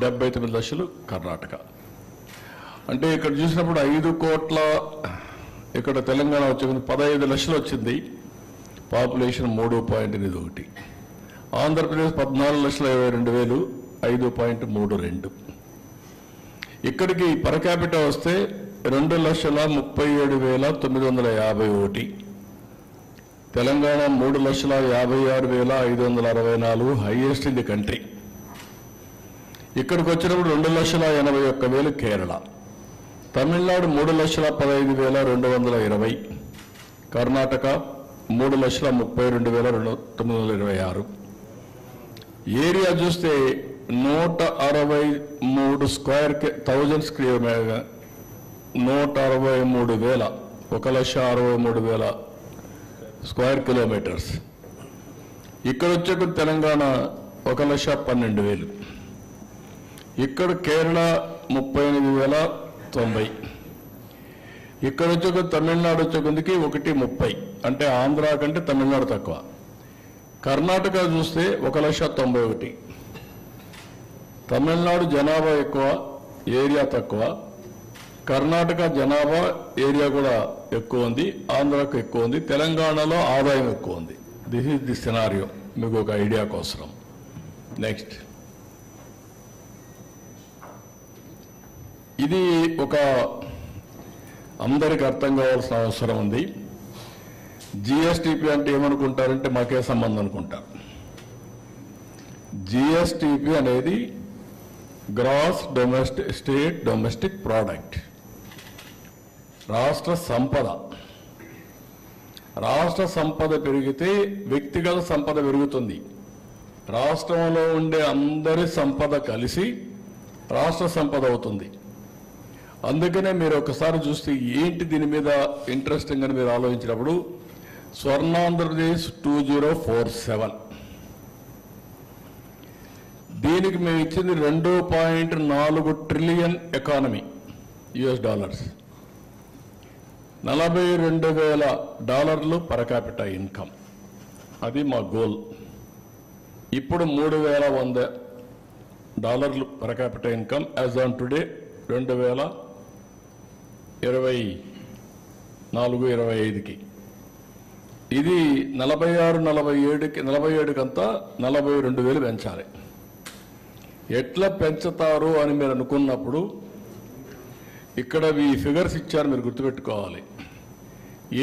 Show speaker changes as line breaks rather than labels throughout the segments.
79 లక్షలు కర్ణాటక. అంటే ఇక్కడ చూసినప్పుడు 5 కోట్ల, ఇక్కడ తెలంగాణ వచ్చింది 15 లక్షలు వచ్చింది, పాపులేషన్ 3.81. ఆంధ్రప్రదేశ్ 14,22,000, 5.32. ఇక్కడికి పర్ క్యాపిటా వస్తే 2,37,951. Telangana 3,56,564, highest in the country. ఇక్కడికి వచ్చినప్పుడు 2,81,000 కేరళ. తమిళనాడు 3,15,220, కర్ణాటక 3,32,926. ఏరియా చూస్తే 163 స్క్వేర్ 1000 స్క్వేర్ 163,000, 1,63,000 స్క్వేర్ కిలోమీటర్స్. ఇక్కడ వచ్చే తెలంగాణ 1,12,000. ఇక్కడ కేరళ 38,090. ఇక్కడ వచ్చే తమిళనాడు వచ్చే కొందికి 1,30. అంటే ఆంధ్ర కంటే తమిళనాడు తక్కువ. కర్ణాటక చూస్తే 1,91,000. తమిళనాడు జనాభా ఎక్కువ, ఏరియా తక్కువ. కర్ణాటక జనాభా, ఏరియా కూడా ఎక్కువ ఉంది, ఆంధ్రాకు ఎక్కువ ఉంది. తెలంగాణలో ఆదాయం ఎక్కువ ఉంది. దిస్ ఈజ్ ది సినారియో, మీకు ఒక ఐడియా కోసం. నెక్స్ట్, ఇది ఒక అందరికి అర్థం కావాల్సిన అవసరం ఉంది. జిఎస్టిపి అంటే ఏమనుకుంటారంటే మాకే సంబంధం అనుకుంటారు. జిఎస్టిపి అనేది గ్రాస్ స్టేట్ డొమెస్టిక్ ప్రోడక్ట్, రాష్ట్ర సంపద. రాష్ట్ర సంపద పెరిగితే వ్యక్తిగత సంపద పెరుగుతుంది. రాష్ట్రంలో ఉండే అందరి సంపద కలిసి రాష్ట్ర సంపద అవుతుంది. అందుకనే మీరు ఒకసారి చూస్తే ఏంటి దీని మీద ఇంట్రెస్టింగ్ అని మీరు ఆలోచించినప్పుడు, స్వర్ణాంధ్రప్రదేశ్ 2047, దీనికి మేము ఇచ్చింది $2.4 trillion economy, US$. $42,000 per capita income, అది మా గోల్. ఇప్పుడు $3,100 per capita income as on today 2024-25కి. ఇది 46-47కంతా 42,000 పెంచాలి. ఎట్లా పెంచుతారు అని మీరు అనుకున్నప్పుడు ఇక్కడ ఈ ఫిగర్స్ ఇచ్చారు, మీరు గుర్తుపెట్టుకోవాలి.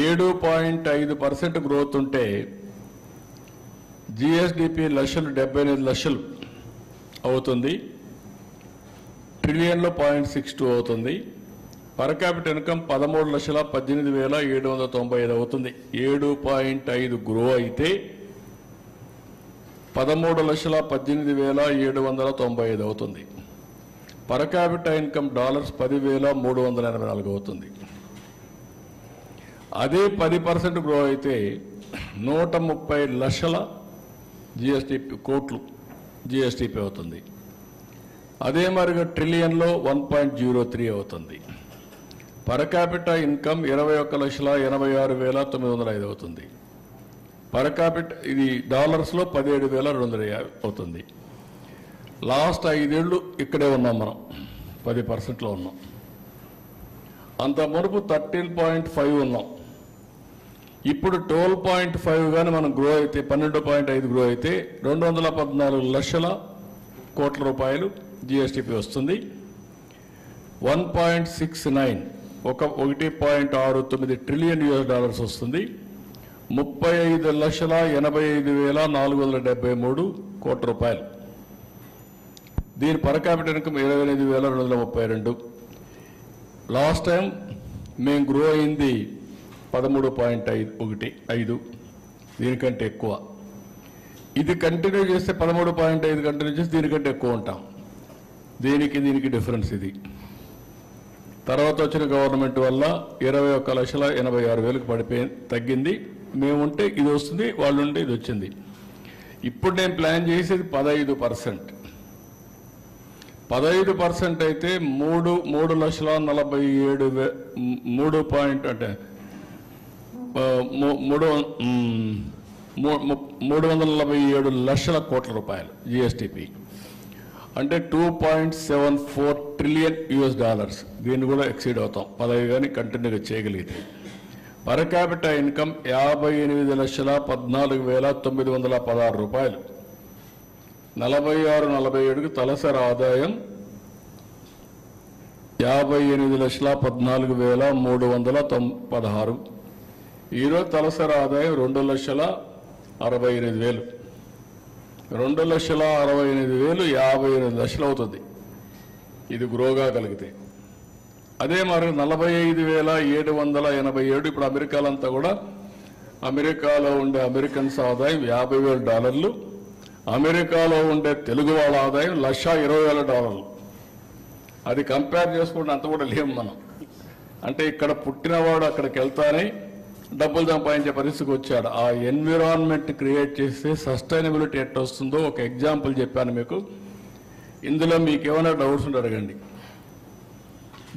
7.5% గ్రోత్ ఉంటే జిఎస్డిపి 78 లక్షలు అవుతుంది, ట్రిలియన్లో 0.62 అవుతుంది. పర్ క్యాపిటల్ ఇన్కమ్ 13,18,795 అవుతుంది. 7.5 గ్రో అయితే 13,18,795 అవుతుంది. పర్ క్యాపిటల్ ఇన్కమ్ $10,384 అవుతుంది. అదే 10% గ్రో అయితే 130 లక్షల కోట్లు జిఎస్టిపి అవుతుంది. అదే మరిగా ట్రిలియన్లో 1.03 అవుతుంది. పర్ క్యాపిటా ఇన్కమ్ 21,86,905 అవుతుంది. పర్ క్యాపిటా ఇది డాలర్స్లో 17,250 అవుతుంది. లాస్ట్ 5 ఏళ్ళు ఇక్కడే ఉన్నాం, మనం 10%లో ఉన్నాం. అంత మునుపు 13.5 ఉన్నాం. ఇప్పుడు 12.5 కానీ మనం గ్రో అయితే 12.5 గ్రో అయితే 214 లక్షల కోట్ల రూపాయలు జిఎస్టిపి వస్తుంది. 1.69 1.69 ట్రిలియన్ US$ వస్తుంది. 35,85,473 కోట్ల రూపాయలు. దీని per capital income 28,232. Last time మేము గ్రో అయింది 13.5, దీనికంటే ఎక్కువ. ఇది కంటిన్యూ చేస్తే 13.5 కంటిన్యూ చేస్తే దీనికంటే ఎక్కువ ఉంటాం. దీనికి డిఫరెన్స్ ఇది. తర్వాత వచ్చిన గవర్నమెంట్ వల్ల 21,86,000 పడిపోయింది, తగ్గింది. మేముంటే ఇది వస్తుంది, వాళ్ళు ఉంటే ఇది వచ్చింది. ఇప్పుడు నేను ప్లాన్ చేసేది 15%. 15% అయితే 3,47 లక్షల కోట్ల రూపాయలు జిఎస్టిపి. అంటే 2.74 ట్రిలియన్ US డాలర్స్. దీన్ని కూడా ఎక్సీడ్ అవుతాం 15 కానీ కంటిన్యూగా చేయగలిగితే. పర్ క్యాపిటల్ ఇన్కమ్ 58,14,916 రూపాయలు. 46-47కు తలసరి ఆదాయం 58,14,316. ఈరోజు తలసరి ఆదాయం 2,68,000. 2,68,000 58 లక్షలు అవుతుంది ఇది గ్రోగా కలిగితే. అదే మరి 45,787 ఇప్పుడు అమెరికాలంతా కూడా అమెరికాలో ఉండే అమెరికన్స్ ఆదాయం $50,000. అమెరికాలో ఉండే తెలుగు వాళ్ళ ఆదాయం $1,20,000. అది కంపేర్ చేసుకుంటే అంత కూడా లేము మనం. అంటే ఇక్కడ పుట్టినవాడు అక్కడికి వెళ్తానే డబ్బులు సంపాదించే పరిస్థితికి వచ్చాడు. ఆ ఎన్విరాన్మెంట్ క్రియేట్ చేస్తే సస్టైనబిలిటీ ఎట్లా వస్తుందో ఒక ఎగ్జాంపుల్ చెప్పాను మీకు. ఇందులో మీకు ఏమైనా డౌట్స్ ఉంటే అడగండి.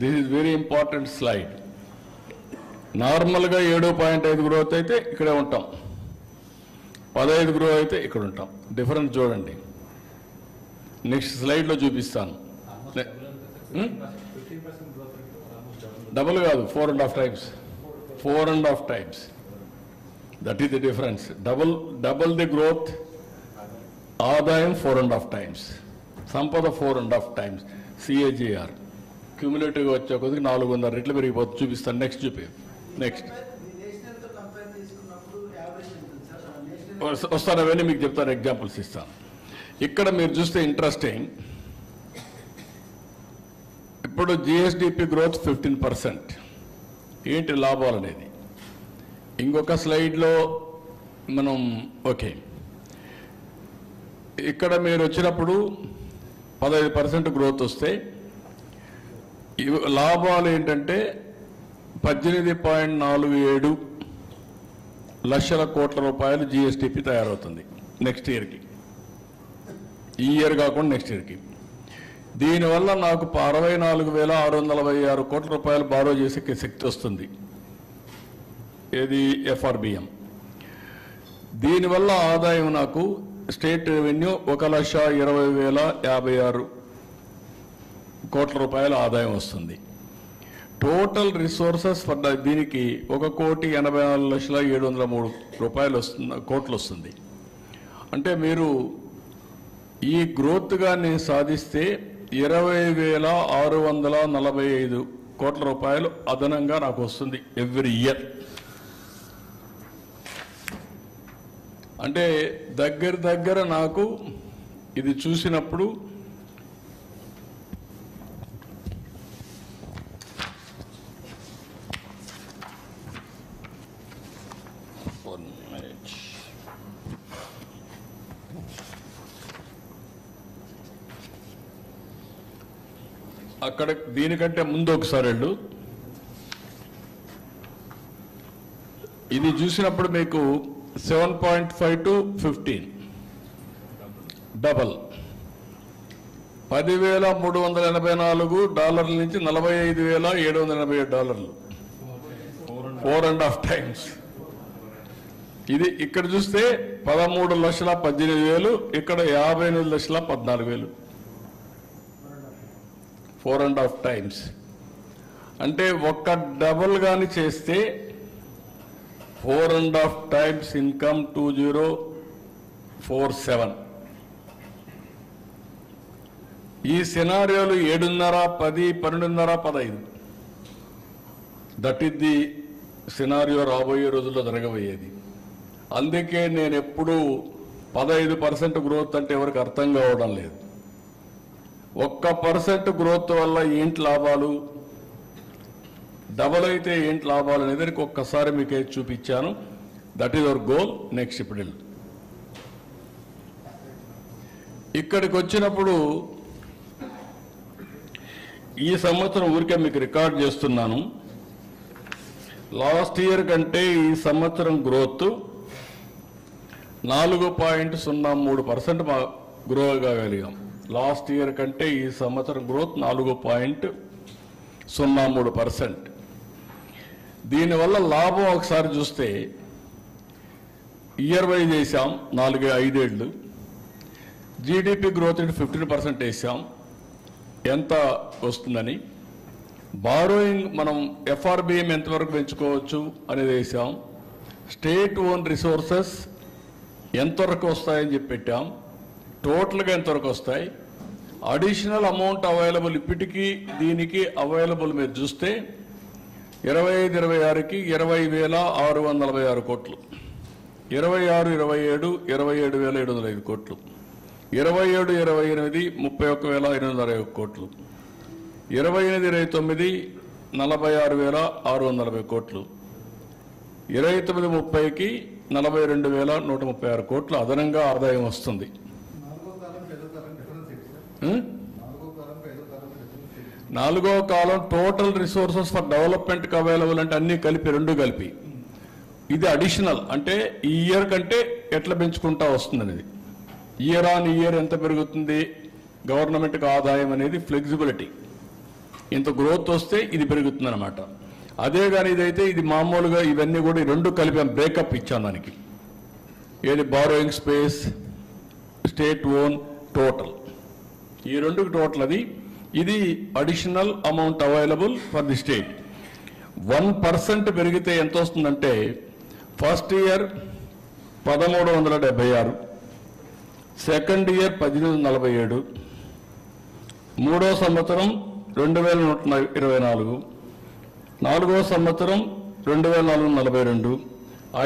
This is very important slide. నార్మల్గా 7.5 గ్రోత్ అయితే ఇక్కడే ఉంటాం, 15 గ్రోత్ అయితే ఇక్కడ ఉంటాం. డిఫరెన్స్ చూడండి, నెక్స్ట్ స్లైడ్లో చూపిస్తాను. డబుల్ కాదు, 4.5 times. 4.5 times. That is the difference. Double the growth. ఆదాయం 4.5 times. సంపద 4.5 times. CAGR. క్యూములేటివ్గా వచ్చే కొద్దిగా 400 రెట్లు పెరిగిపోతుంది. చూపిస్తాను. నెక్స్ట్ నెక్స్ట్ వస్తాను, అవన్నీ మీకు చెప్తాను, ఎగ్జాంపుల్స్ ఇస్తాను. ఇక్కడ మీరు చూస్తే ఇంట్రెస్టింగ్. ఇప్పుడు జిఎస్డిపి గ్రోత్ 15%. ఏంటి లాభాలు అనేది ఇంకొక స్లైడ్లో మనం ఓకే. ఇక్కడ మీరు వచ్చినప్పుడు 15% గ్రోత్ వస్తే లాభాలు ఏంటంటే 18.47 లక్షల కోట్ల రూపాయలు జిఎస్టిపి తయారవుతుంది నెక్స్ట్ ఇయర్కి. ఈ ఇయర్ కాకుండా నెక్స్ట్ ఇయర్కి. దీనివల్ల నాకు 64,646 కోట్ల రూపాయలు బారో చేసే శక్తి వస్తుంది. ఏది FRBM. దీనివల్ల ఆదాయం నాకు స్టేట్ రెవెన్యూ 1,20,056 కోట్ల రూపాయల ఆదాయం వస్తుంది. టోటల్ రిసోర్సెస్ ఫర్ దీనికి 1,84,703 కోట్లు వస్తుంది. అంటే మీరు ఈ గ్రోత్గా నేను సాధిస్తే 20,645 కోట్ల రూపాయలు అదనంగా నాకు వస్తుంది ఎవ్రీ ఇయర్. అంటే దగ్గర నాకు ఇది చూసినప్పుడు అక్కడ దీనికంటే ముందు ఒకసారి వెళ్ళు. ఇది చూసినప్పుడు మీకు 7.5 to 15 డబల్. $10,384 నుంచి $45,787. 4.5 times. ఇది ఇక్కడ చూస్తే 13,18,000, ఇక్కడ 58,14,000. 4.5 times. అంటే ఒక్క డబుల్ గాని చేస్తే 4.5 times ఇన్కమ్ 2047. ఈ సినారియోలు 7.5, 10, 12.5, 15. దట్ ఈస్ ది సినారియో రాబోయే రోజుల్లో జరగబోయేది. అందుకే నేను ఎప్పుడు 15% గ్రోత్ అంటే ఎవరికి అర్థం కావడం లేదు. 1% గ్రోత్ వల్ల ఏంటి లాభాలు, డబల్ అయితే ఏంటి లాభాలు అనేది ఒక్కసారి మీకు చూపించాను. That is our goal. Next ఇప్పుడు ఇక్కడికి వచ్చినప్పుడు ఈ సంవత్సరం ఊరికే మీకు రికార్డ్ చేస్తున్నాను. లాస్ట్ ఇయర్ కంటే ఈ సంవత్సరం గ్రోత్ 4.03% గ్రో కాగలిగాం. లాస్ట్ ఇయర్ కంటే ఈ సంవత్సరం గ్రోత్ 4.03%. దీనివల్ల లాభం ఒకసారి చూస్తే ఇయర్ వైజ్ చేశాం 4-5 ఏళ్ళు. జీడిపి గ్రోత్ రేట్ 15% వేసాం. ఎంత వస్తుందని. బారోయింగ్ మనం ఎఫ్ఆర్బిఎం ఎంతవరకు పెంచుకోవచ్చు అనేది వేసాం. స్టేట్ ఓన్ రిసోర్సెస్ ఎంతవరకు వస్తాయని చెప్పి పెట్టాం. టోటల్గా ఎంతవరకు వస్తాయి, అడిషనల్ అమౌంట్ అవైలబుల్ ఇప్పటికీ దీనికి అవైలబుల్ మీరు చూస్తే 25-26కి 20,646 కోట్లు, 26-27 27,705 కోట్లు, 27-28 31,860 కోట్లు, 28-29 46,640 కోట్లు, 29-30కి 42,136 కోట్లు అదనంగా ఆదాయం వస్తుంది. నాలుగో కాలం టోటల్ రిసోర్సెస్ ఫర్ డెవలప్మెంట్ కి అవైలబుల్ అంటే అన్ని కలిపి రెండు కలిపి. ఇది అడిషనల్ అంటే ఈ ఇయర్ కంటే ఎట్లా పెంచుకుంటా వస్తుంది అనేది. ఇయర్ ఆన్ ఇయర్ ఎంత పెరుగుతుంది గవర్నమెంట్కి ఆదాయం అనేది ఫ్లెక్సిబిలిటీ. ఇంత గ్రోత్ వస్తే ఇది పెరుగుతుంది అనమాట. అదే కానీ ఇదైతే ఇది మామూలుగా ఇవన్నీ కూడా రెండు కలిపి బ్రేకప్ ఇచ్చాం దానికి. ఏది borrowing space, state own, total, ఈ రెండుకి టోటల్ అది. ఇది additional amount available for the state. 1% పెరిగితే ఎంత వస్తుందంటే ఫస్ట్ ఇయర్ 1376, సెకండ్ ఇయర్ 1847, మూడో సంవత్సరం 2124, నాలుగో సంవత్సరం 2442,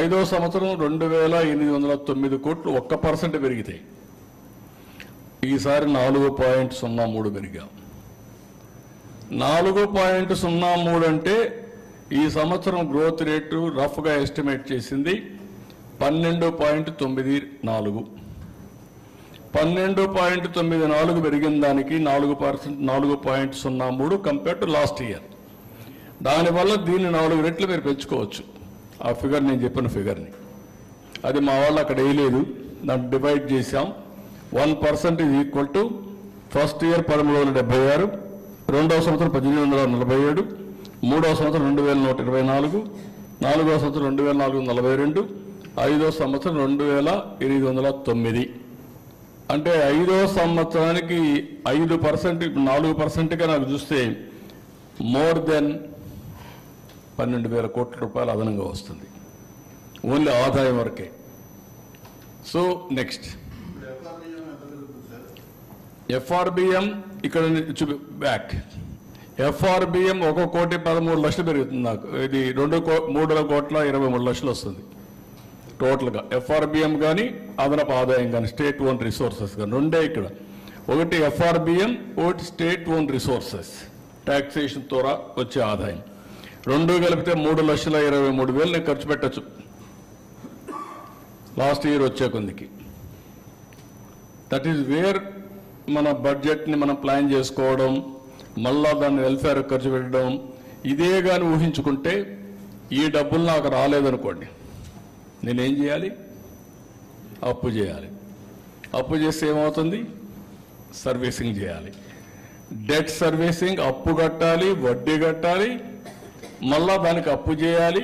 ఐదో సంవత్సరం 2809 కోట్లు 1% పెరిగితాయి. ఈసారి 4.03 పెరిగాం. 4.03 అంటే ఈ సంవత్సరం గ్రోత్ రేటు రఫ్గా ఎస్టిమేట్ చేసింది 12.94. 12.94 పెరిగిన దానికి 4.03 కంపేర్ టు లాస్ట్ ఇయర్. దానివల్ల దీన్ని 4 రెట్లు మీరు పెంచుకోవచ్చు. ఆ ఫిగర్ నేను చెప్పిన ఫిగర్ని అది మా వాళ్ళు అక్కడ వేయలేదు, దాన్ని డివైడ్ చేశాం. 1% is equal to first year 1376, రెండవ సంవత్సరం 1847, మూడవ సంవత్సరం 2124, నాలుగో సంవత్సరం 2442, ఐదో సంవత్సరం 2809. అంటే ఐదో సంవత్సరానికి 5%, 4%గా నాకు చూస్తే మోర్ దెన్ 12,000 కోట్ల రూపాయలు అదనంగా వస్తుంది ఓన్లీ ఆదాయం వరకే. సో నెక్స్ట్ ఎఫ్ఆర్బిఎం ఇక్కడ బ్యాక్. ఎఫ్ఆర్బిఎం 1,13,00,000 పెరుగుతుంది నాకు. ఇది 3,23,23,00,000 వస్తుంది టోటల్గా ఎఫ్ఆర్బిఎం కానీ అదనపు ఆదాయం కానీ స్టేట్ ఓన్ రిసోర్సెస్ కానీ రెండే ఇక్కడ. ఒకటి ఎఫ్ఆర్బిఎం, ఒకటి స్టేట్ ఓన్ రిసోర్సెస్ టాక్సేషన్ ద్వారా వచ్చే ఆదాయం. రెండు కలిపితే 3,23,000 నేను ఖర్చు పెట్టచ్చు లాస్ట్ ఇయర్ వచ్చే కొందికి. దట్ ఈజ్ వేర్ మన బడ్జెట్ని మనం ప్లాన్ చేసుకోవడం, మళ్ళా దాన్ని వెల్ఫేర్ ఖర్చు పెట్టడం. ఇదే కానీ ఊహించుకుంటే ఈ డబ్బులు నాకు రాలేదనుకోండి, నేనేం చేయాలి? అప్పు చేయాలి. అప్పు చేస్తే ఏమవుతుంది? సర్వీసింగ్ చేయాలి. డెట్ సర్వీసింగ్, అప్పు కట్టాలి, వడ్డీ కట్టాలి, మళ్ళా దానికి అప్పు చేయాలి.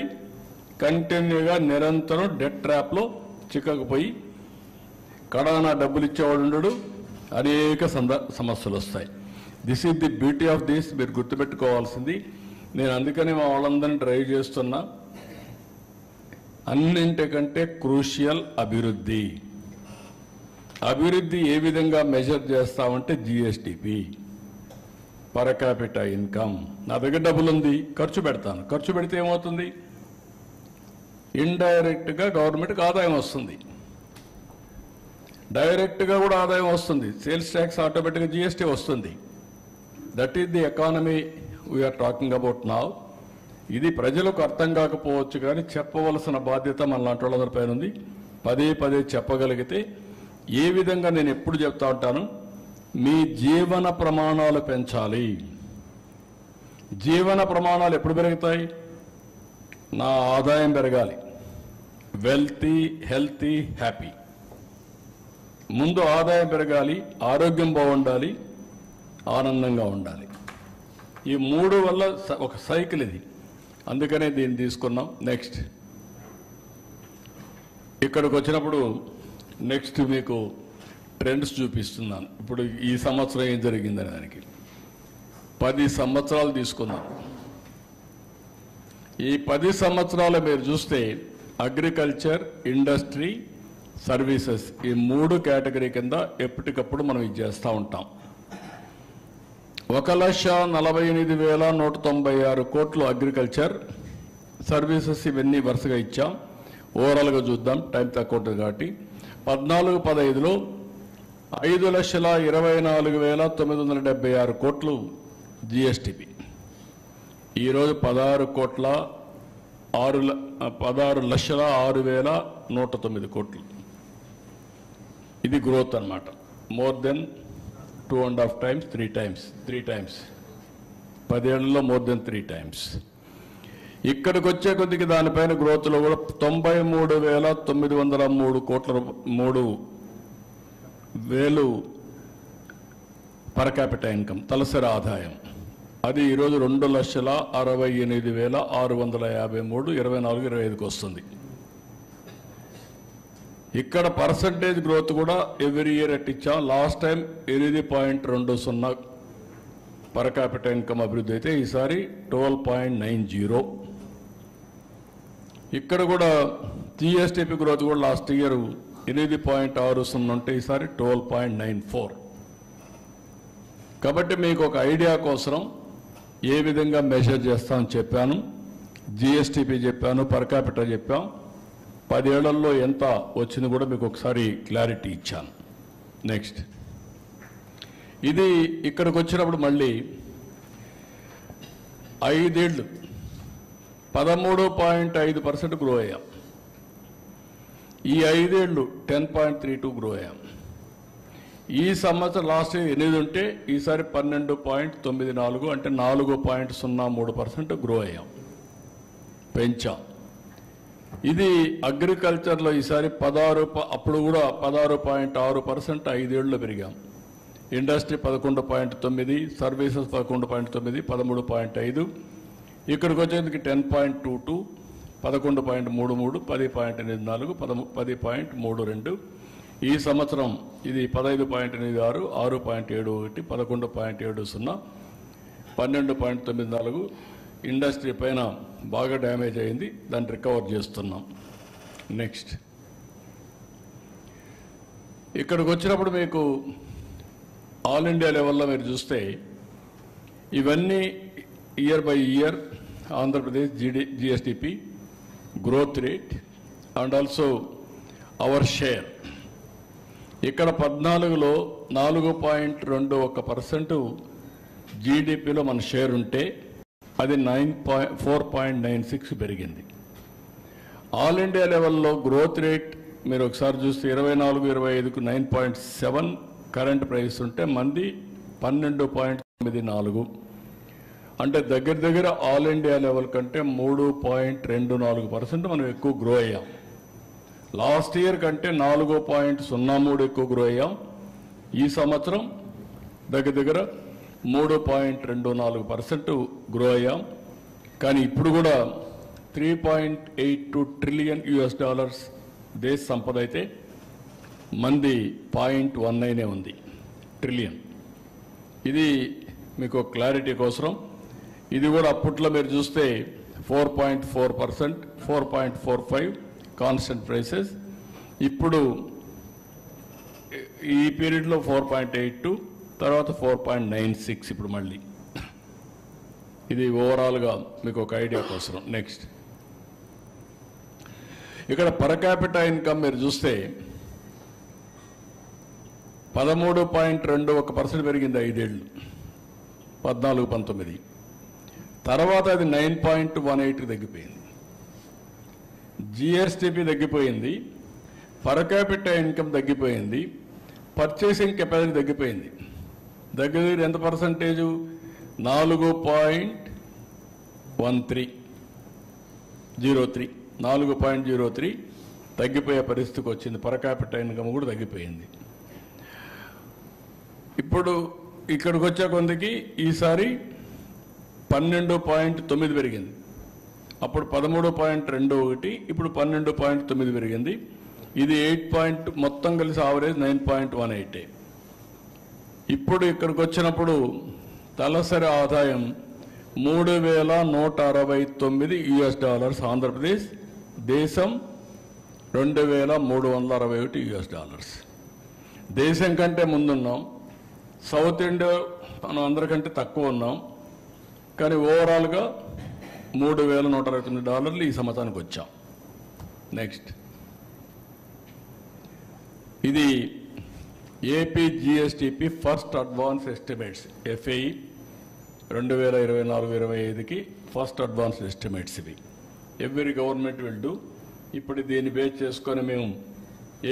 కంటిన్యూగా నిరంతరం డెట్ ట్రాప్లో చిక్కకపోయి కడానా డబ్బులు ఇచ్చేవాడు ఉండడు, అనేక సమస్యలు వస్తాయి. This is the beauty of this. మీరు గుర్తుపెట్టుకోవాల్సింది. నేను అందుకనే మా వాళ్ళందరినీ డ్రైవ్ చేస్తున్నా. అన్నింటికంటే క్రూషియల్ అభివృద్ధి. అభివృద్ధి ఏ విధంగా మెజర్ చేస్తామంటే జిఎస్డిపి, పర్ క్యాపిటల్ ఇన్కమ్. నా దగ్గర డబ్బులు ఉంది, ఖర్చు పెడతాను. ఖర్చు పెడితే ఏమవుతుంది? ఇండైరెక్ట్గా గవర్నమెంట్కి ఆదాయం వస్తుంది, డైరెక్ట్గా కూడా ఆదాయం వస్తుంది. సేల్స్ ట్యాక్స్, ఆటోమేటిక్గా జిఎస్టీ వస్తుంది. That is the economy we're talking about now. ఇది ప్రజలకు అర్థం కాకపోవచ్చు కానీ చెప్పవలసిన బాధ్యత మన లాంటి వాళ్ళందరిపైన ఉంది. పదే పదే చెప్పగలిగితే ఏ విధంగా నేను ఎప్పుడు చెప్తా ఉంటాను, మీ జీవన ప్రమాణాలు పెంచాలి. జీవన ప్రమాణాలు ఎప్పుడు పెరుగుతాయి? నా ఆదాయం పెరగాలి, వెల్తీ, హెల్తీ, హ్యాపీ. ముందు ఆదాయం పెరగాలి, ఆరోగ్యం బాగుండాలి, ఆనందంగా ఉండాలి. ఈ మూడు వల్ల ఒక సైకిల్ ఇది. అందుకనే దీన్ని తీసుకున్నాం. నెక్స్ట్ ఇక్కడికి వచ్చినప్పుడు నెక్స్ట్ మీకు ట్రెండ్స్ చూపిస్తున్నాను. ఇప్పుడు ఈ సంవత్సరం ఏం జరిగిందని దానికి 10 సంవత్సరాలు తీసుకుందాం. ఈ 10 సంవత్సరాలు మీరు చూస్తే అగ్రికల్చర్, ఇండస్ట్రీ, సర్వీసెస్ ఈ 3 కేటగిరీ కింద ఎప్పటికప్పుడు మనం ఇది చేస్తూ ఉంటాం. 1,48,196 కోట్లు అగ్రికల్చర్, సర్వీసెస్ ఇవన్నీ వరుసగా ఇచ్చాం. ఓవరాల్గా చూద్దాం, టైం తక్కువ ఉంటుంది కాబట్టి. 14-15లో 5,24,976 కోట్లు జిఎస్టిపి. ఈరోజు 16,06,109 కోట్లు. ఇది గ్రోత్ అన్నమాట. మోర్ దెన్ 2.5 times, 3 times 10 ఏళ్లలో మోర్ దెన్ 3 times. ఇక్కడికి వచ్చే కొద్దికి దానిపైన గ్రోత్లో కూడా 93,903 కోట్ల 3,000 పర్ క్యాపిటల్ ఇన్కమ్ తలసరి ఆదాయం. అది ఈరోజు 2,68,653 24-25కి వస్తుంది. ఇక్కడ పర్సంటేజ్ గ్రోత్ కూడా ఎవ్రీ ఇయర్ ఇచ్చాం. Last time 8.20 per capital income అభివృద్ధి అయితే ఈసారి 12.90. ఇక్కడ కూడా జిఎస్టిపి గ్రోత్ కూడా లాస్ట్ ఇయర్ 8.60 ఉంటే ఈసారి 12.94. కాబట్టి మీకు ఒక ఐడియా కోసం ఏ విధంగా మెజర్ చేస్తామని చెప్పాను. జిఎస్టిపి చెప్పాను, పర్ క్యాపిటల్ చెప్పాం. 10 ఏళ్లలో ఎంత వచ్చింది కూడా మీకు ఒకసారి క్లారిటీ ఇచ్చాను. నెక్స్ట్, ఇది ఇక్కడికి వచ్చినప్పుడు మళ్ళీ 5 ఏళ్ళు 13.5% గ్రో అయ్యాం. ఈ 5 ఏళ్ళు 10.32 గ్రో అయ్యాం. ఈ సంవత్సరం లాస్ట్ ఇయర్ 8 ఉంటే ఈసారి 12.94 అంటే 4.03% గ్రో అయ్యాం, పెంచాం. ఇది అగ్రికల్చర్లో ఈసారి 16, అప్పుడు కూడా 16.6% 5 ఏళ్ళలో పెరిగాం. Industry 11.9, services 11.9, 13.5. ఇక్కడికి వచ్చేందుకు 10.22, 11.33, 10.84, 10.32. ఈ సంవత్సరం ఇది 15.86, 6.71, 11.70, 12.94. ఇండస్ట్రీ పైన బాగా డ్యామేజ్ అయింది, దాన్ని రికవర్ చేస్తున్నాం. నెక్స్ట్, ఇక్కడికి వచ్చినప్పుడు మీకు ఆల్ ఇండియా లెవెల్లో మీరు చూస్తే ఇవన్నీ year by year Andhra Pradesh GSTP growth rate and also our share. ఇక్కడ 14లో 4.21% జీడిపిలో మన షేర్ ఉంటే అది 4.96 పెరిగింది. ఆల్ ఇండియా లెవెల్లో గ్రోత్ రేట్ మీరు ఒకసారి చూస్తే 24-25కు 9.7 కరెంట్ ప్రైస్ ఉంటే మంది 12.94. అంటే దగ్గర దగ్గర ఆల్ ఇండియా లెవెల్ కంటే 3.24% మనం ఎక్కువ గ్రో అయ్యాం. లాస్ట్ ఇయర్ కంటే 4.03 ఎక్కువ గ్రో అయ్యాం. ఈ సంవత్సరం దగ్గర దగ్గర 3.24% గ్రో అయ్యాం. కానీ ఇప్పుడు కూడా $3.82 ట్రిలియన్ దేశ సంపద అయితే మంది 0.19 ఉంది ట్రిలియన్. ఇది మీకు క్లారిటీ కోసం. ఇది కూడా అప్పట్లో మీరు చూస్తే 4.4%, 4.45 కాన్స్టెంట్ ప్రైసెస్. ఇప్పుడు ఈ పీరియడ్లో 4.82, తర్వాత 4.96 ఇప్పుడు మళ్ళీ. ఇది ఓవరాల్గా మీకు ఒక ఐడియా కోసం. నెక్స్ట్, ఇక్కడ పర్ క్యాపిటల్ ఇన్కమ్ మీరు చూస్తే 13.21% పెరిగింది 5 ఏళ్ళు, 14-19. తర్వాత అది 9.18 తగ్గిపోయింది. జిఎస్టిపి తగ్గిపోయింది, పర్ క్యాపిటల్ ఇన్కమ్ తగ్గిపోయింది, పర్చేసింగ్ కెపాసిటీ తగ్గిపోయింది. దగ్గర ఎంత పర్సంటేజు? 4.03 తగ్గిపోయే పరిస్థితికి వచ్చింది. పర్ క్యాపిటల్ ఇన్కమ్ కూడా తగ్గిపోయింది. ఇప్పుడు ఇక్కడికి వచ్చే కొందికి ఈసారి 12.9 పెరిగింది. అప్పుడు 13.21, ఇప్పుడు 12.9 పెరిగింది. ఇది 8 మొత్తం కలిసి ఆవరేజ్ 9.18. ఇప్పుడు ఇక్కడికి వచ్చినప్పుడు తలసరి ఆదాయం $3,169 ఆంధ్రప్రదేశ్, దేశం $2,361. దేశం కంటే ముందున్నాం, సౌత్ ఇండియా మనం అందరికంటే తక్కువ ఉన్నాం. కానీ ఓవరాల్గా $3,169 ఈ సంవత్సరానికి వచ్చాం. నెక్స్ట్, ఇది AP GSDP first advance estimates, FAE 2024-25కి ఫస్ట్ అడ్వాన్స్ ఎస్టిమేట్స్. ఇవి ఎవ్రీ గవర్నమెంట్ విల్ డూ. ఇప్పుడు దీన్ని బేస్ చేసుకొని మేము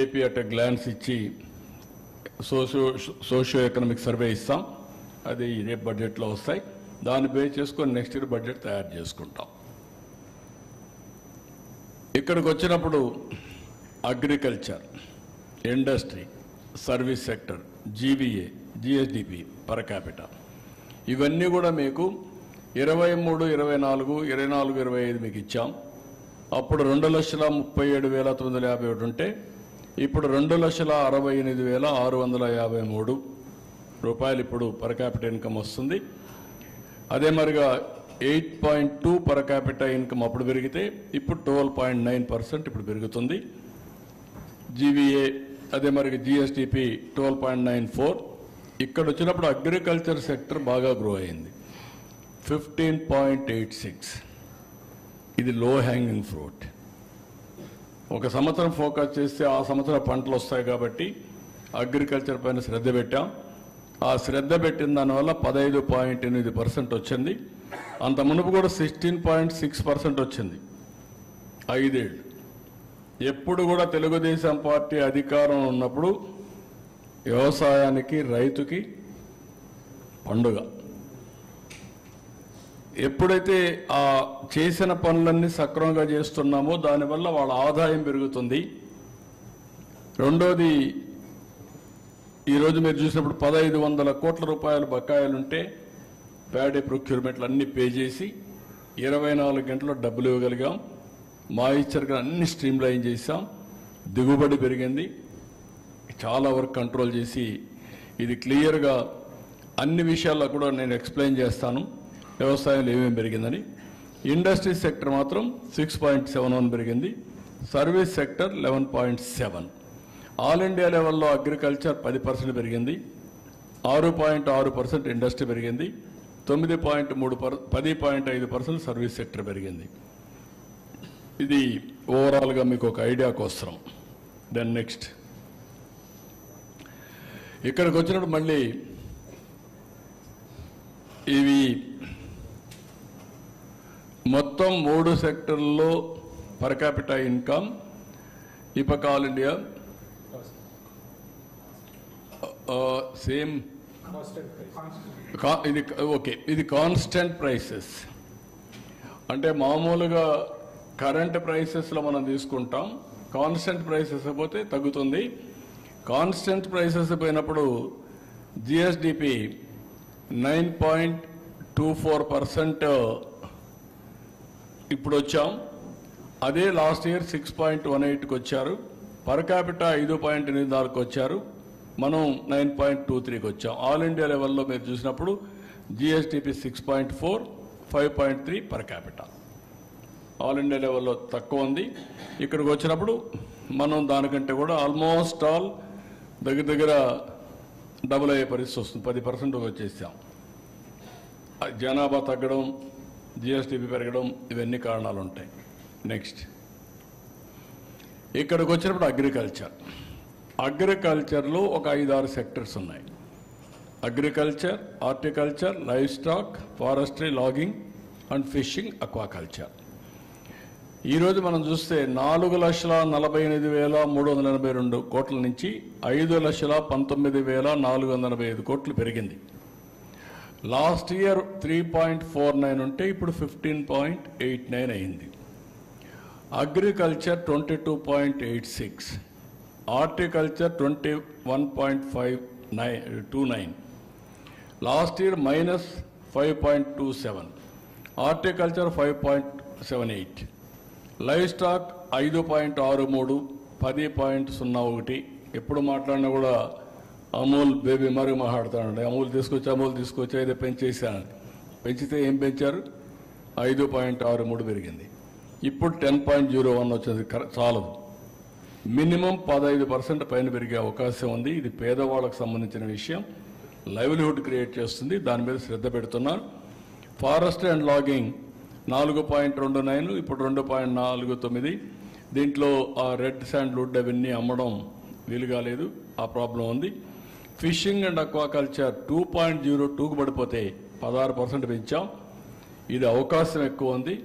ఏపీ అట్ గ్లాన్స్ ఇచ్చి సోషియో ఎకనామిక్ సర్వే ఇస్తాం. అది రేపు బడ్జెట్లో వస్తాయి. దాన్ని బేస్ చేసుకొని నెక్స్ట్ ఇయర్ బడ్జెట్ తయారు చేసుకుంటాం. ఇక్కడికి వచ్చినప్పుడు agriculture, industry, service sector, GVA, GSDP per capita ఇవన్నీ కూడా మీకు 23, 24, 24-25 మీకు ఇచ్చాం. అప్పుడు 2,37,951 ఉంటే ఇప్పుడు 2,68,653 రూపాయలు ఇప్పుడు పర్ క్యాపిటల్ ఇన్కమ్ వస్తుంది. అదే మరిగా 8.2 పర్ క్యాపిటల్ ఇన్కమ్ అప్పుడు పెరిగితే ఇప్పుడు 12.9% ఇప్పుడు పెరుగుతుంది. జీవీఏ అదే మరిగా జిఎస్టిపి 12.94. ఇక్కడ వచ్చినప్పుడు అగ్రికల్చర్ సెక్టర్ బాగా గ్రో అయింది, 15.86. ఇది లో హ్యాంగింగ్ ఫ్రూట్. ఒక సంవత్సరం ఫోకస్ చేస్తే ఆ సంవత్సరం పంటలు వస్తాయి కాబట్టి అగ్రికల్చర్ పైన శ్రద్ధ పెట్టాం. ఆ శ్రద్ధ పెట్టిన దానివల్ల 15.8% వచ్చింది. అంత మునుపు కూడా 16.6% వచ్చింది 5 ఏళ్ళు. ఎప్పుడు కూడా తెలుగుదేశం పార్టీ అధికారం ఉన్నప్పుడు వ్యవసాయానికి, రైతుకి పండుగ. ఎప్పుడైతే ఆ చేసిన పనులన్నీ సక్రమంగా చేస్తున్నామో దానివల్ల వాళ్ళ ఆదాయం పెరుగుతుంది. రెండోది, ఈరోజు మీరు చూసినప్పుడు 1,500 కోట్ల రూపాయలు బకాయిలుంటే ప్యాడీ ప్రొక్యూర్మెంట్లు అన్నీ పే చేసి 24 గంటల్లో డబ్బులు ఇవ్వగలిగాం. మాయిశ్చర్గా అన్ని స్ట్రీమ్లైన్ చేశాం. దిగుబడి పెరిగింది. చాలా వరకు కంట్రోల్ చేసి ఇది క్లియర్గా అన్ని విషయాల్లో కూడా నేను ఎక్స్ప్లెయిన్ చేస్తాను వ్యవసాయంలో ఏమేమి పెరిగిందని. ఇండస్ట్రీ సెక్టర్ మాత్రం 6.71 పెరిగింది. Service sector 11.7. ఆల్ ఇండియా లెవెల్లో అగ్రికల్చర్ 10% పెరిగింది, 6.6% ఇండస్ట్రీ పెరిగింది, 10.5% సర్వీస్ సెక్టర్ పెరిగింది. ఇది ఓవరాల్గా మీకు ఒక ఐడియా కోసం. దెన్ నెక్స్ట్, ఇక్కడికి వచ్చినప్పుడు మళ్ళీ ఇవి మొత్తం 3 సెక్టర్లలో పర్ క్యాపిటా ఇన్కమ్. ఈ పక్క ఆల్ ఇండియా సేమ్, ఇది ఓకే. ఇది కాన్స్టెంట్ ప్రైసెస్ అంటే మామూలుగా కరెంట్ ప్రైసెస్లో మనం తీసుకుంటాం. కాన్స్టెంట్ ప్రైసెస్ పోతే తగ్గుతుంది. కాన్స్టెంట్ ప్రైసెస్ పోయినప్పుడు జిఎస్డిపి 9.24% ఇప్పుడు వచ్చాం. అదే లాస్ట్ ఇయర్ 6.18కి వచ్చారు. పర్ క్యాపిటా 5.84కి వచ్చారు. మనం 9.23కి వచ్చాం. ఆల్ ఇండియా లెవెల్లో మీరు చూసినప్పుడు GSDP 6.4, 5.3 per capita. All India లెవెల్లో తక్కువ ఉంది. ఇక్కడికి వచ్చినప్పుడు మనం దానికంటే కూడా ఆల్మోస్ట్ ఆల్ దగ్గర డబుల్ అయ్యే పరిస్థితి వస్తుంది. 10% వచ్చేసాం. జనాభా తగ్గడం, జిఎస్టిపి పెరగడం, ఇవన్నీ కారణాలు ఉంటాయి. నెక్స్ట్, ఇక్కడికి వచ్చినప్పుడు అగ్రికల్చర్లో ఒక 5-6 సెక్టర్స్ ఉన్నాయి. Agriculture, horticulture, livestock, forestry, logging and fishing, aquaculture. ఈరోజు మనం చూస్తే 4,48,382 కోట్ల నుంచి 5,19,445 కోట్లు పెరిగింది. లాస్ట్ ఇయర్ 3.49 ఉంటే ఇప్పుడు 15.89 అయింది. Agriculture 22.86, horticulture 21.29, last year -5.27, horticulture 5.78, live stock 5.63, 10.01. ఎప్పుడు మాట్లాడినా కూడా అమూల్ బేబీ మరుగు మాట్లాడుతానండి. అమూల్ తీసుకొచ్చి అయితే పెంచేసాను. పెంచితే ఏం పెంచారు? 5.63 పెరిగింది. ఇప్పుడు 10.01 వచ్చింది. చాలదు. మినిమం 15% పైన పెరిగే అవకాశం ఉంది. ఇది పేదవాళ్ళకు సంబంధించిన విషయం. లైవ్లీహుడ్ క్రియేట్ చేస్తుంది. దాని మీద శ్రద్ధ పెడుతున్నారు. ఫారెస్ట్ అండ్ లాగింగ్ 4.29, ఇప్పుడు 2.49. దీంట్లో ఆ రెడ్ శాండ్ వుడ్ అవన్నీ అమ్మడం వీలు కాలేదు. ఆ ప్రాబ్లం ఉంది. ఫిషింగ్ అండ్ అక్వాకల్చర్ 2.02కు పడిపోతే 16% పెంచాం. ఇది అవకాశం ఎక్కువ ఉంది.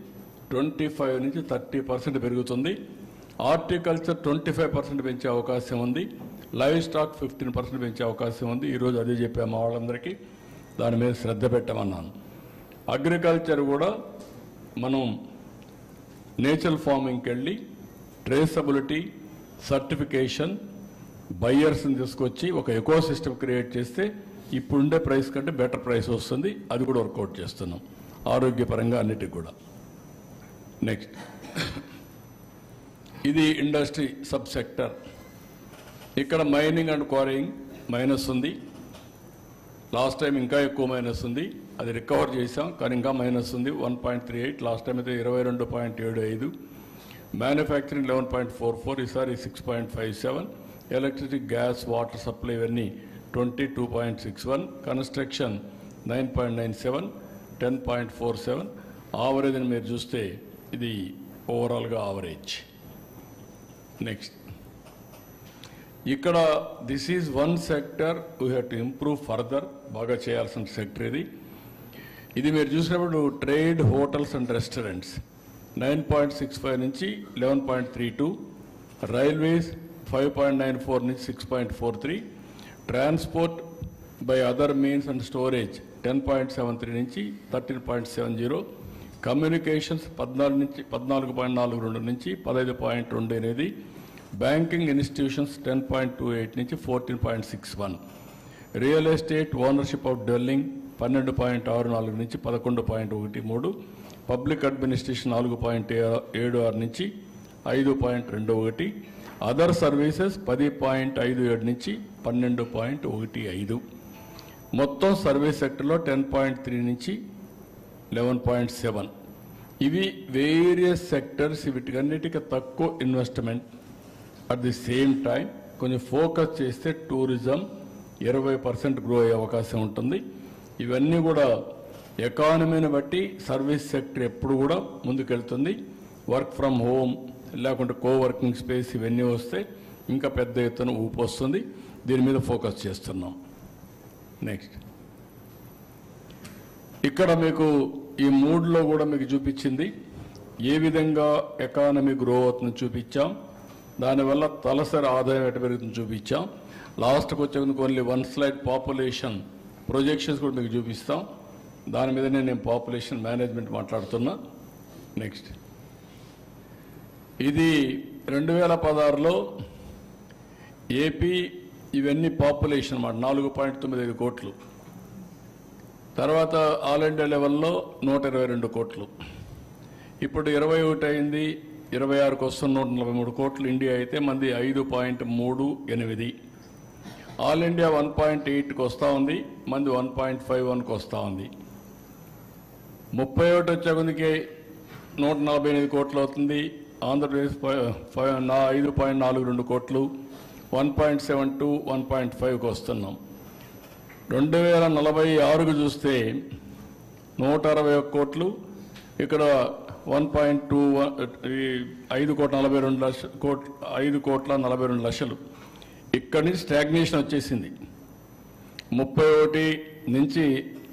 25 నుంచి 30% పెరుగుతుంది. హార్టికల్చర్ 25% పెంచే అవకాశం ఉంది. లైవ్ స్టాక్ 15% పెంచే అవకాశం ఉంది. ఈరోజు అదే చెప్పాము మా వాళ్ళందరికీ. దాని మీద శ్రద్ధ పెట్టమన్నాను. అగ్రికల్చర్ కూడా మనం నేచురల్ ఫార్మింగ్కి వెళ్ళి ట్రేసబిలిటీ, సర్టిఫికేషన్, బయ్యర్స్ని తీసుకొచ్చి ఒక ఎకో సిస్టమ్ క్రియేట్ చేస్తే ఇప్పుడుండే ప్రైస్ కంటే బెటర్ ప్రైస్ వస్తుంది. అది కూడా వర్కౌట్ చేస్తున్నాం ఆరోగ్యపరంగా అన్నిటికి కూడా. నెక్స్ట్, ఇది ఇండస్ట్రీ సబ్ సెక్టర్. ఇక్కడ మైనింగ్ అండ్ క్వారీయింగ్ మైనస్ ఉంది. లాస్ట్ టైం ఇంకా ఎక్కువ మైనస్ ఉంది. అది రికవర్ చేసాం, కానీ ఇంకా మైనస్ ఉంది. 1.38, లాస్ట్ టైం అయితే 22.75. మ్యానుఫ్యాక్చరింగ్ 11.44, ఈసారి 6.57. ఎలక్ట్రిసిటీ, గ్యాస్, వాటర్ సప్లై ఇవన్నీ 22.61. కన్స్ట్రక్షన్ 9.97, 10.47. ఆవరేజ్ అని మీరు చూస్తే ఇది ఓవరాల్గా ఆవరేజ్. నెక్స్ట్, ఇక్కడ this is one sector we have to improve further. బాగా చేయాల్సిన సెక్టర్ ఇది. ఇది మీరు చూసినప్పుడు ట్రేడ్, హోటల్స్ అండ్ రెస్టారెంట్స్ 9.65 నుంచి 11.32. రైల్వేస్ 5.94 నుంచి 6.43. Transport by other means and storage 10.73 నుంచి 13.70. కమ్యూనికేషన్స్ 14.42 నుంచి 15.28. బ్యాంకింగ్ ఇన్స్టిట్యూషన్స్ 10.28 నుంచి 14.61. Real estate ownership of dwelling 12.64 నుంచి 11.13. పబ్లిక్ అడ్మినిస్ట్రేషన్ 4.76 నుంచి 5.21. అదర్ సర్వీసెస్ 10.57 నుంచి 12.15. మొత్తం సర్వీస్ సెక్టర్లో 10.3 నుంచి 11.7. ఇవి వేరియస్ సెక్టర్స్. వీటికన్నిటికీ తక్కువ investment. At the same time కొంచెం ఫోకస్ చేస్తే టూరిజం 20% గ్రో అయ్యే అవకాశం ఉంటుంది. ఇవన్నీ కూడా ఎకానమీని బట్టి సర్వీస్ సెక్టర్ ఎప్పుడు కూడా ముందుకెళ్తుంది. వర్క్ ఫ్రమ్ హోమ్ లేకుంటే కోవర్కింగ్ స్పేస్ ఇవన్నీ వస్తే ఇంకా పెద్ద ఎత్తున ఊపు వస్తుంది. దీని మీద ఫోకస్ చేస్తున్నాం. నెక్స్ట్, ఇక్కడ మీకు ఈ మూడ్లో కూడా మీకు చూపించింది ఏ విధంగా ఎకానమీ గ్రో అవుతుందో చూపించాం. దానివల్ల తలసరి ఆదాయం ఎటు పెరుగుతుందో చూపించాం. లాస్ట్కి వచ్చేందుకు ఓన్లీ 1 స్లైడ్ పాపులేషన్ ప్రొజెక్షన్స్ కూడా మీకు చూపిస్తాం. దాని మీదనే నేను పాపులేషన్ మేనేజ్మెంట్ మాట్లాడుతున్నా. నెక్స్ట్, ఇది 2016లో ఏపీ ఇవన్నీ పాపులేషన్ అన్నమాట 4.95 కోట్లు. తర్వాత ఆల్ ఇండియా లెవెల్లో 122 కోట్లు. ఇప్పుడు 21 అయింది, 26కు వస్తున్న 143 కోట్లు. ఇండియా అయితే మంది 5.38. ఆల్ ఇండియా 1.8కి వస్తూ ఉంది, మంది 1.51కి వస్తూ ఉంది. 31 వచ్చే కొద్దికి 148 కోట్లు అవుతుంది. ఆంధ్రప్రదేశ్ 5.42 కోట్లు, 1.72, 1.5కి వస్తున్నాం. 2046కు చూస్తే 161 కోట్లు, ఇక్కడ 5.42 లక్షలు. ఇక్కడి నుంచి స్టాగ్నేషన్ వచ్చేసింది. 31 నుంచి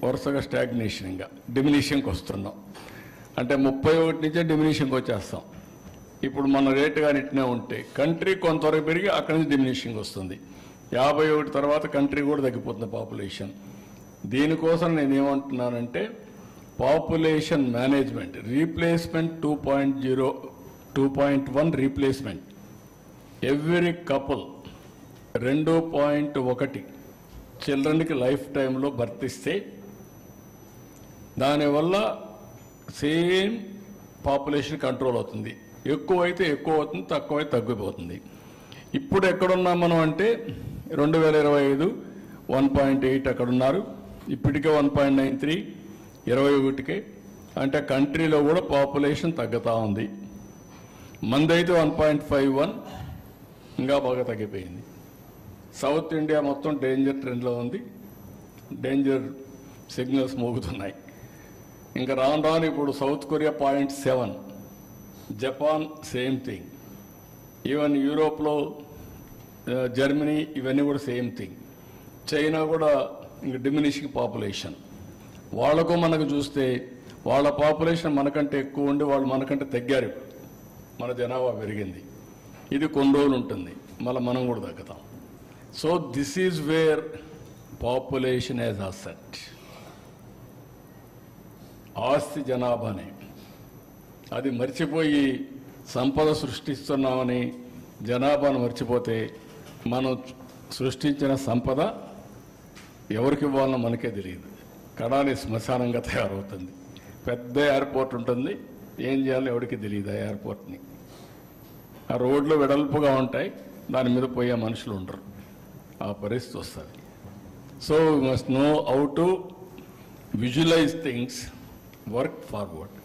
వరుసగా స్టాగ్నేషన్, ఇంకా డిమినిషన్కి వస్తున్నాం. అంటే 31 నుంచే డిమినిషన్కి వచ్చేస్తాం. ఇప్పుడు మన రేటు కానీ ఇట్నే ఉంటే కంట్రీ కొంతవరకు పెరిగి అక్కడి నుంచి డిమినిషన్కి వస్తుంది. 51 తర్వాత కంట్రీ కూడా తగ్గిపోతుంది పాపులేషన్. దీనికోసం నేను ఏమంటున్నానంటే population management, replacement 2.0, 2.1 replacement. Every couple 2.1 చిల్డ్రన్కి లైఫ్ టైంలో భర్తిస్తే దానివల్ల సేమ్ పాపులేషన్ కంట్రోల్ అవుతుంది. ఎక్కువైతే ఎక్కువ అవుతుంది, తక్కువైతే తగ్గిపోతుంది. ఇప్పుడు ఎక్కడున్నాం మనం అంటే 2025 1.8 అక్కడున్నారు, ఇప్పటికే 1.93, 21కే. అంటే కంట్రీలో కూడా పాపులేషన్ తగ్గుతూ ఉంది. మందైతే 1.51, ఇంకా బాగా తగ్గిపోయింది. సౌత్ ఇండియా మొత్తం డేంజర్ ట్రెండ్లో ఉంది, డేంజర్ సిగ్నల్స్ మోగుతున్నాయి. ఇంకా రాను రాను ఇప్పుడు south Korea 0.7, Japan same thing, even యూరోప్లో జర్మనీ ఇవన్నీ కూడా సేమ్ థింగ్. చైనా కూడా ఇంక డిమినిషింగ్ పాపులేషన్. వాళ్లకు మనకు చూస్తే వాళ్ళ పాపులేషన్ మనకంటే ఎక్కువ ఉండి వాళ్ళు మనకంటే తగ్గారు. మన జనాభా పెరిగింది. ఇది కొన్ని రోజులు ఉంటుంది, మళ్ళీ మనం కూడా తగ్గుతాం. So this is where population as asset. ఆస్తి జనాభానే, అది మర్చిపోయి సంపద సృష్టిస్తున్నామని జనాభాను మర్చిపోతే మనం సృష్టించిన సంపద ఎవరికి ఇవ్వాలనో మనకే తెలియదు. కడాలి శ్మశానంగా తయారవుతుంది. పెద్ద ఎయిర్పోర్ట్ ఉంటుంది, ఏం చేయాలో ఎవరికి తెలియదు. ఆ ఎయిర్పోర్ట్ని, ఆ రోడ్లు వెడల్పుగా ఉంటాయి, దాని మీద పోయే మనుషులు ఉండరు. ఆ పరిస్థితి వస్తుంది. So we must know how to visualise things, work forward.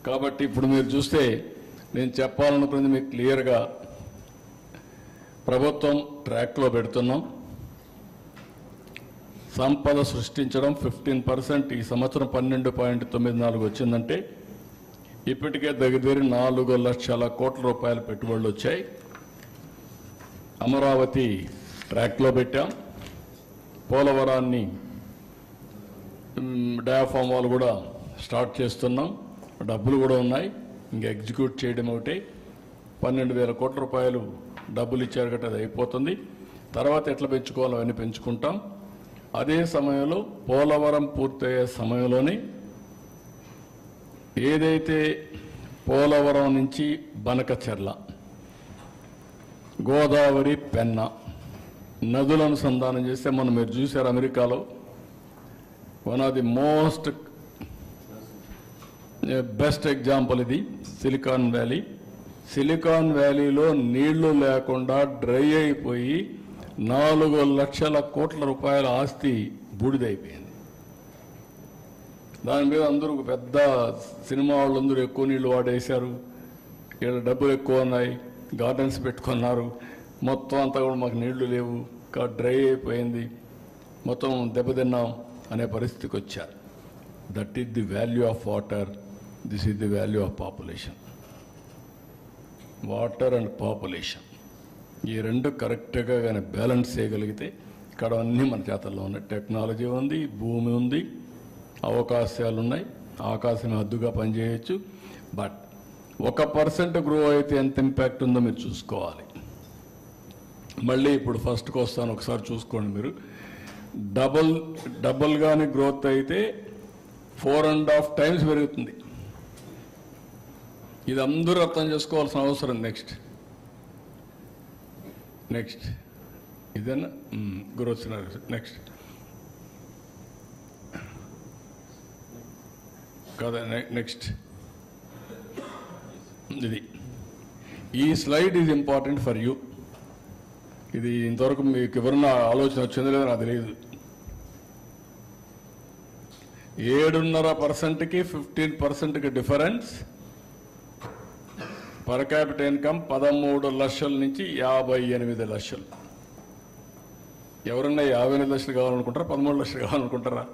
కాబట్టి ఇప్పుడు మీరు చూస్తే నేను చెప్పాలనుకున్నది మీకు క్లియర్గా ప్రభుత్వం ట్రాక్లో పెడుతున్నాం. సంపద సృష్టించడం 15%, ఈ సంవత్సరం 12.94 వచ్చిందంటే ఇప్పటికే దగ్గర 4 లక్షల కోట్ల రూపాయల పెట్టుబడులు వచ్చాయి. అమరావతి ట్రాక్లో పెట్టాం, పోలవరాన్ని డయాఫామ్ వాళ్ళు కూడా స్టార్ట్ చేస్తున్నాం, డబ్బులు కూడా ఉన్నాయి, ఇంకా ఎగ్జిక్యూట్ చేయడం ఒకటే. 12,000 కోట్ల రూపాయలు డబ్బులు ఇచ్చారు కాబట్టి అది అయిపోతుంది. తర్వాత ఎట్లా పెంచుకోవాలో అవన్నీ పెంచుకుంటాం. అదే సమయంలో పోలవరం పూర్తయ్యే సమయంలోనే ఏదైతే పోలవరం నుంచి బనకచెర్ల, గోదావరి, పెన్న నదుల అనుసంధానం చేస్తే మనం మీరు చూశారు అమెరికాలో one of the most best example ఇది సిలికాన్ వ్యాలీ. సిలికాన్ వ్యాలీలో నీళ్లు లేకుండా డ్రై అయిపోయి 4 లక్షల కోట్ల రూపాయల ఆస్తి బూడిదైపోయింది. దాని మీద అందరూ పెద్ద సినిమా వాళ్ళందరూ ఎక్కువ నీళ్లు వాడేశారు, ఇక్కడ డబ్బులు ఎక్కువ ఉన్నాయి, గార్డెన్స్ పెట్టుకున్నారు, మొత్తం అంతా కూడా మాకు నీళ్లు లేవు, డ్రై అయిపోయింది, మొత్తం దెబ్బతిన్నాం అనే పరిస్థితికి వచ్చారు. That is the value of water, this is the value of population. Water and population ఈ రెండు కరెక్ట్గా కానీ బ్యాలెన్స్ చేయగలిగితే ఇక్కడ అన్నీ మన చేతల్లో ఉన్నాయి. టెక్నాలజీ ఉంది, భూమి ఉంది, అవకాశాలు ఉన్నాయి, ఆకాశం హద్దుగా పనిచేయచ్చు. బట్ 1% గ్రో అయితే ఎంత ఇంపాక్ట్ ఉందో మీరు చూసుకోవాలి. మళ్ళీ ఇప్పుడు ఫస్ట్కి వస్తాను, ఒకసారి చూసుకోండి మీరు. డబల్ కానీ గ్రోత్ అయితే 4.5 times పెరుగుతుంది. ఇది అందరూ అర్థం చేసుకోవాల్సిన అవసరం. నెక్స్ట్ ఇదేనా గ్రోత్ సినారియో. నెక్స్ట్ కదా, నెక్స్ట్ ఇది. ఈ slide is important for you. ఇది ఇంతవరకు మీకు ఎవరన్నా ఆలోచన వచ్చిందో లేదో నాకు తెలియదు. 7.5%కి 15%కి డిఫరెన్స్. పర్ క్యాపిటల్ ఇన్కమ్ 13 లక్షల నుంచి 58 లక్షలు. ఎవరన్నా 58 లక్షలు కావాలనుకుంటారా, 13 లక్షలు కావాలనుకుంటారా?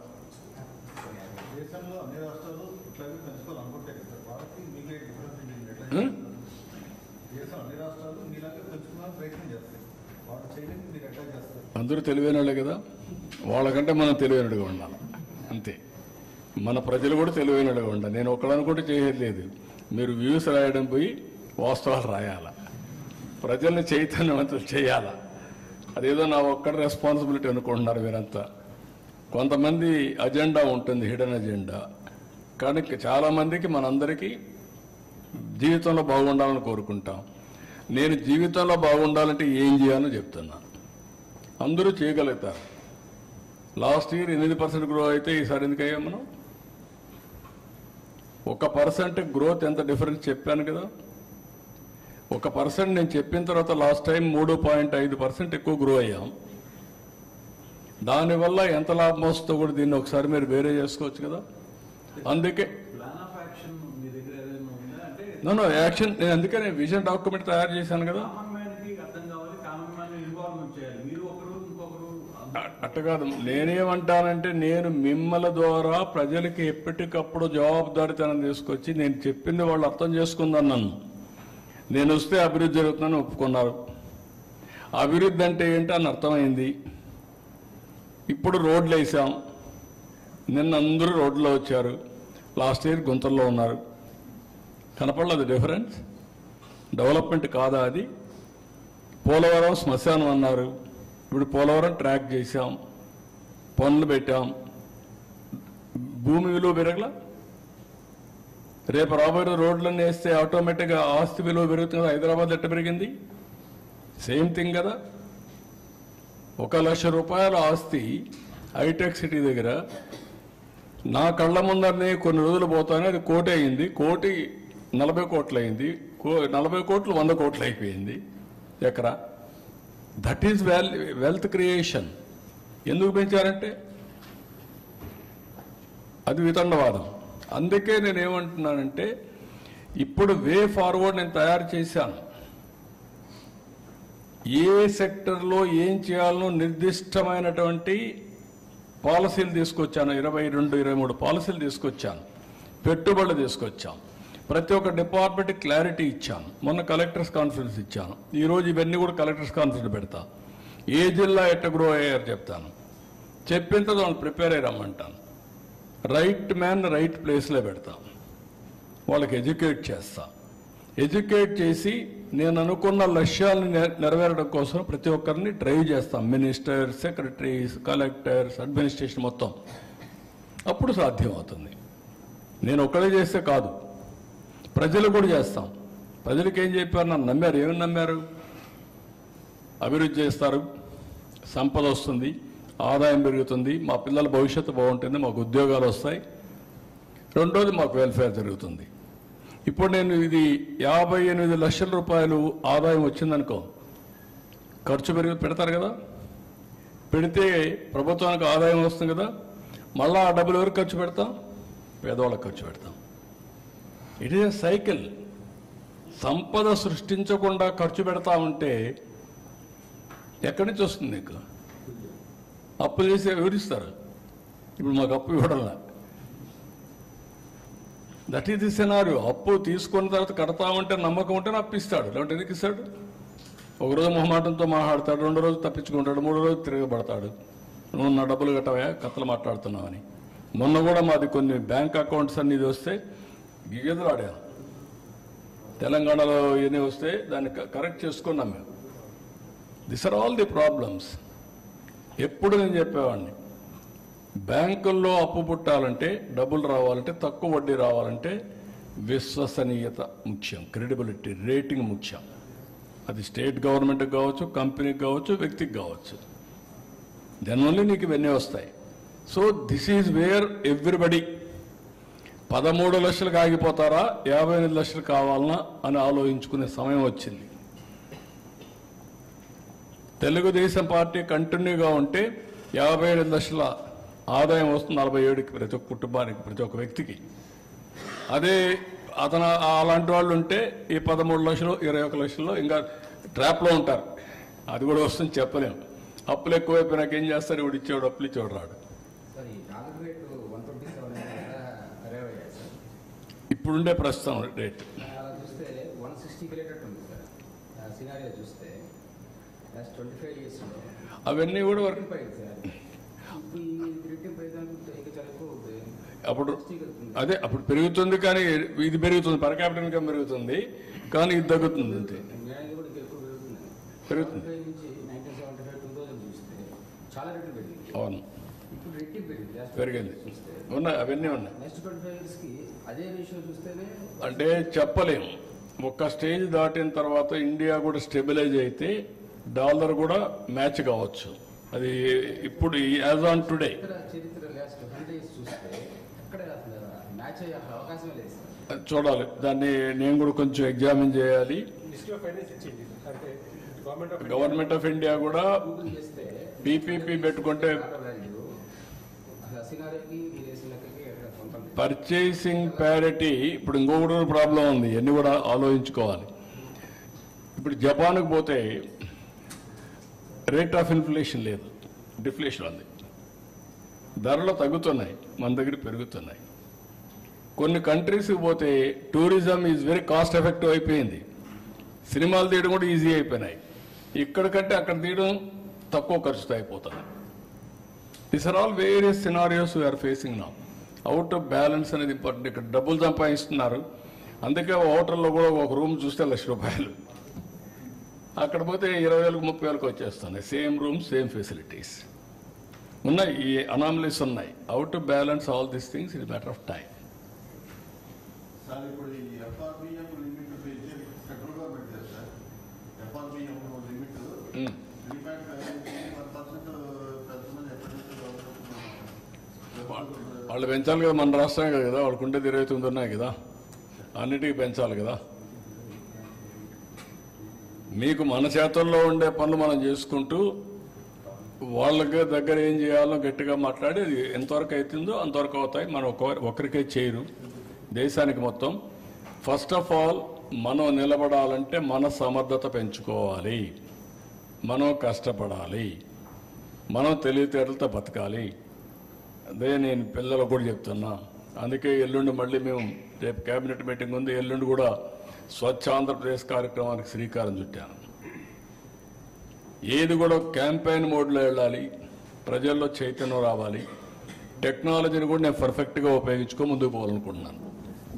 అందరూ తెలివైన వాళ్ళే కదా, వాళ్ళకంటే మనం తెలివైనడుగా ఉండాలి అంతే. మన ప్రజలు కూడా తెలివైనడుగా ఉండాలి. నేను ఒక్కడనుకుంటే చేయలేదు లేదు. మీరు వ్యూస్ రాయడం పోయి వాస్తవాలు రాయాల, ప్రజల్ని చైతన్యవంతులు చేయాలా. అదేదో నా ఒక్కడి రెస్పాన్సిబిలిటీ అనుకుంటున్నారు మీరంతా. కొంతమంది అజెండా ఉంటుంది, హిడెన్ అజెండా. కానీ చాలామందికి మనందరికీ జీవితంలో బాగుండాలని కోరుకుంటాం. నేను జీవితంలో బాగుండాలంటే ఏం చేయాలో చెప్తున్నా. అందరూ చేయగలుగుతారు. లాస్ట్ ఇయర్ 8% గ్రో అయితే ఈసారి ఎందుకయ్యా మనం 1% గ్రోత్ ఎంత డిఫరెన్స్ చెప్పాను కదా. 1% నేను చెప్పిన తర్వాత లాస్ట్ టైం 3.5% ఎక్కువ గ్రో అయ్యాం. దానివల్ల ఎంత లాభం వస్తుందో కూడా దీన్ని ఒకసారి మీరు వేరే చేసుకోవచ్చు కదా. అందుకే నో యాక్షన్, నేను అందుకనే విజన్ డాక్యుమెంట్ తయారు చేశాను కదా. అట్ట కాదు, నేనేమంటానంటే నేను మిమ్మల్ని ద్వారా ప్రజలకి ఎప్పటికప్పుడు జవాబుదారీతనం తీసుకొచ్చి నేను చెప్పింది వాళ్ళు అర్థం చేసుకుందని నన్ను నేను వస్తే అభివృద్ధి జరుగుతుందని ఒప్పుకున్నారు. అభివృద్ధి అంటే ఏంటి అని అర్థమైంది. ఇప్పుడు రోడ్లు వేసాం, నిన్న అందరూ రోడ్లో వచ్చారు, లాస్ట్ ఇయర్ గుంతల్లో ఉన్నారు. కనపడలేదు డిఫరెన్స్? డెవలప్మెంట్ కాదా అది? పోలవరం శ్మశానం అన్నారు, ఇప్పుడు పోలవరం ట్రాక్ చేశాం, పనులు పెట్టాం, భూమి విలువ పెరగల. రేపు రాబోయే రోడ్లన్నీ వేస్తే ఆటోమేటిక్గా ఆస్తి విలువ పెరుగుతుంది కదా. హైదరాబాద్ ఎట్ట పెరిగింది? సేమ్ థింగ్ కదా. 1,00,000 రూపాయల ఆస్తి హైటెక్ సిటీ దగ్గర నా కళ్ళ ముందరనే కొన్ని రోజులు పోతానే అది 1 కోటి అయింది, 1 కోటి 40 కోట్లు అయింది, 40 కోట్లు 100 కోట్లు అయిపోయింది ఎకరా. That is wealth creation. ఎందుకు పెంచారంటే అది వితండవాదం. అందుకే నేనేమంటున్నానంటే ఇప్పుడు వే ఫార్వర్డ్ నేను తయారు చేశాను. ఏ సెక్టర్లో ఏం చేయాలనో నిర్దిష్టమైనటువంటి పాలసీలు తీసుకొచ్చాను. 22, 23 పాలసీలు తీసుకొచ్చాను, పెట్టుబడులు తీసుకొచ్చాం, ప్రతి ఒక్క డిపార్ట్మెంట్ క్లారిటీ ఇచ్చాను. మొన్న కలెక్టర్స్ కాన్ఫరెన్స్ ఇచ్చాను, ఈరోజు ఇవన్నీ కూడా కలెక్టర్స్ కాన్ఫరెన్స్ పెడతా. ఏ జిల్లా ఎట్ట గ్రో అయ్యారు చెప్తాను, చెప్పిన తర్వాత వాళ్ళు ప్రిపేర్ అయ్యి రమ్మంటాను. రైట్ మ్యాన్ రైట్ ప్లేస్లో పెడతాం, వాళ్ళకి ఎడ్యుకేట్ చేస్తా. ఎడ్యుకేట్ చేసి నేను అనుకున్న లక్ష్యాలను నెరవేరడం కోసం ప్రతి ఒక్కరిని డ్రైవ్ చేస్తాం. మినిస్టర్స్, సెక్రటరీస్, కలెక్టర్స్, అడ్మినిస్ట్రేషన్ మొత్తం. అప్పుడు సాధ్యమవుతుంది. నేను ఒక్కడే చేస్తే కాదు, ప్రజలు కూడా చేస్తాం. ప్రజలకు ఏం చెప్పారు? నన్ను నమ్మారు. ఏమని నమ్మారు? అభివృద్ధి చేస్తారు, సంపద వస్తుంది, ఆదాయం పెరుగుతుంది, మా పిల్లల భవిష్యత్తు బాగుంటుంది, మాకు ఉద్యోగాలు వస్తాయి, రెండోది మాకు వెల్ఫేర్ జరుగుతుంది. ఇప్పుడు నేను ఇది 58 లక్షల రూపాయలు ఆదాయం వచ్చిందనుకో, ఖర్చు పెడతారు కదా, పెడితే ప్రభుత్వానికి ఆదాయం వస్తుంది కదా, మళ్ళీ ఆ డబ్బులు ఎవరికి ఖర్చు పెడతాం? పేదవాళ్ళకి ఖర్చు పెడతాం. It is a cycle. సంపద సృష్టించకుండా ఖర్చు పెడతా ఉంటే ఎక్కడి నుంచి వస్తుంది నీకు? అప్పులు చేసి ఎవరిస్తారు? ఇప్పుడు మాకు అప్పు ఇవ్వడంలా. That is the scenario. అప్పు తీసుకున్న తర్వాత కడతా ఉంటే నమ్మకం ఉంటే అప్పిస్తాడు, లేదంటే ఎందుకు ఇస్తాడు? ఒకరోజు మొహమాటంతో మాట్లాడతాడు, 2 రోజులు తప్పించుకుంటాడు, 3 రోజులు తిరగబడతాడు. నువ్వు నా డబ్బులు కట్టవా, కథలు మాట్లాడుతున్నావని. మొన్న కూడా మాది కొన్ని బ్యాంక్ అకౌంట్స్ అన్ని ఇది వస్తే గిగెదురు ఆడాను. తెలంగాణలో ఇవన్నీ వస్తే దాన్ని కరెక్ట్ చేసుకున్నాం మేము. This are all the problems. ఎప్పుడు నేను చెప్పేవాడిని, బ్యాంకుల్లో అప్పు పుట్టాలంటే, డబ్బులు రావాలంటే, తక్కువ వడ్డీ రావాలంటే విశ్వసనీయత ముఖ్యం, క్రెడిబిలిటీ, రేటింగ్ ముఖ్యం. అది స్టేట్ గవర్నమెంట్కి కావచ్చు, కంపెనీకి కావచ్చు, వ్యక్తికి కావచ్చు. దానివల్ల నీకు ఇవన్నీ వస్తాయి. So this is where everybody 13 లక్షలకు ఆగిపోతారా, 58 లక్షలు కావాలనా అని ఆలోచించుకునే సమయం వచ్చింది. తెలుగుదేశం పార్టీ కంటిన్యూగా ఉంటే 55 లక్షల ఆదాయం వస్తుంది 47కి ప్రతి ఒక్క కుటుంబానికి, ప్రతి ఒక్క వ్యక్తికి. అదే అతను అలాంటి వాళ్ళు ఉంటే ఈ 13 లక్షలు 21 లక్షల్లో ఇంకా ట్రాప్లో ఉంటారు. అది కూడా వస్తుంది చెప్పలేము. అప్పులు ఎక్కువైపోయినాక ఏం చేస్తారు? ఇప్పుడు ఇచ్చేవాడు అప్పులు ఇచ్చేవాడు రాడు. ఇప్పుడుండే ప్రస్తుతం రేట్
చూస్తే 160 చూస్తే 25 years
అవన్నీ కూడా వర్క్. అప్పుడు అదే అప్పుడు పెరుగుతుంది, కానీ ఇది పెరుగుతుంది, పర్ క్యాపిటల్ ఇన్కమ్ పెరుగుతుంది, కానీ ఇది తగ్గుతుంది అంతే. పెరుగుతుంది. అవును, పెరిగింది. ఉన్నాయి, అవన్నీ ఉన్నాయి. అంటే చెప్పలేము. ఒక్క స్టేజ్ దాటిన తర్వాత ఇండియా కూడా స్టెబిలైజ్ అయితే డాలర్ కూడా మ్యాచ్ కావచ్చు. అది ఇప్పుడు యాజ్ ఆన్ టుడే చూడాలి. దాన్ని నేను కూడా కొంచెం ఎగ్జామిన్ చేయాలి.
మినిస్ట్రీ ఆఫ్ ఫైనాన్స్ ఇచ్చింది, అంటే
గవర్నమెంట్ ఆఫ్ ఇండియా కూడా
గూగుల్ చేస్తే
పీపీపీ పెట్టుకుంటే
వాల్యూ సినారియోకి మీరు వేసిన లెక్కకి కొంత
పర్చేసింగ్ ప్యారిటీ. ఇప్పుడు ఇంకొకటి ప్రాబ్లం ఉంది, ఇవన్నీ కూడా ఆలోచించుకోవాలి. ఇప్పుడు జపాన్కి పోతే రేట్ ఆఫ్ ఇన్ఫ్లేషన్ లేదు, డిఫ్లేషన్ ఉంది. ధరలు తగ్గుతున్నాయి, మన దగ్గర పెరుగుతున్నాయి. కొన్ని కంట్రీస్కి పోతే tourism is very cost effective అయిపోయింది. సినిమాలు తీయడం కూడా ఈజీ అయిపోయినాయి. ఇక్కడ కంటే అక్కడ తీయడం తక్కువ ఖర్చుతో అయిపోతుంది. This are all various scenarios we're facing now. Out of balance అనేది ఇంపార్టెంట్. ఇక్కడ డబ్బులు సంపాదిస్తున్నారు, అందుకే హోటల్లో కూడా ఒక రూమ్ చూస్తే ₹1,00,000. అక్కడ పోతే 20,000 30,000 వచ్చేస్తున్నాయి. సేమ్ రూమ్, సేమ్ ఫెసిలిటీస్ ఉన్నాయి. ఈ అనామలీస్ ఉన్నాయి. Out of balance all these things it matter of time.
Sir ఇప్పుడు ఈ ఎఫ్ఆర్బిఎం లిమిట్ పెంచే సెంట్రల్ గవర్నమెంట్ చేస్తారు. ఎఫ్ఆర్బిఎం లిమిట్ 3.5% పెంచమని ఎప్పటి
వాళ్ళు పెంచాలి కదా, మన రాష్ట్రమే కదా, వాళ్ళకు ఉండేది 29 ఉన్నాయి కదా, అన్నిటికీ పెంచాలి కదా. మీకు మన చేతుల్లో ఉండే పనులు మనం చేసుకుంటూ వాళ్ళకి దగ్గర ఏం చేయాలో గట్టిగా మాట్లాడి అది ఎంతవరకు అవుతుందో అంతవరకు అవుతాయి. మనం ఒకరికే చేయరు, దేశానికి మొత్తం. ఫస్ట్ ఆఫ్ ఆల్ మనం నిలబడాలంటే మన సమర్థత పెంచుకోవాలి, మనం కష్టపడాలి, మనం తెలివితేటలతో బతకాలి. అదే నేను పిల్లలకు కూడా చెప్తున్నా. అందుకే ఎల్లుండి మళ్ళీ మేము రేపు కేబినెట్ మీటింగ్ ఉంది, ఎల్లుండి కూడా స్వచ్ఛ ఆంధ్రప్రదేశ్ కార్యక్రమానికి శ్రీకారం చుట్టాను. ఏది కూడా క్యాంపెయిన్ మోడ్లో వెళ్ళాలి, ప్రజల్లో చైతన్యం రావాలి. టెక్నాలజీని కూడా నేను పర్ఫెక్ట్గా ఉపయోగించుకో ముందుకు పోవాలనుకుంటున్నాను.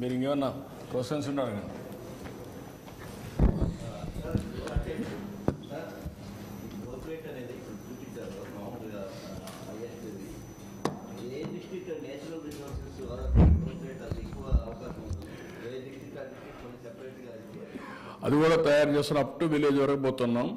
మీరు ఇంకేమన్నా క్వశ్చన్స్ ఉన్నారు కదా? అది కూడా తయారు చేస్తున్న అప్ టు విలేజ్ వరకు పోతున్నాం.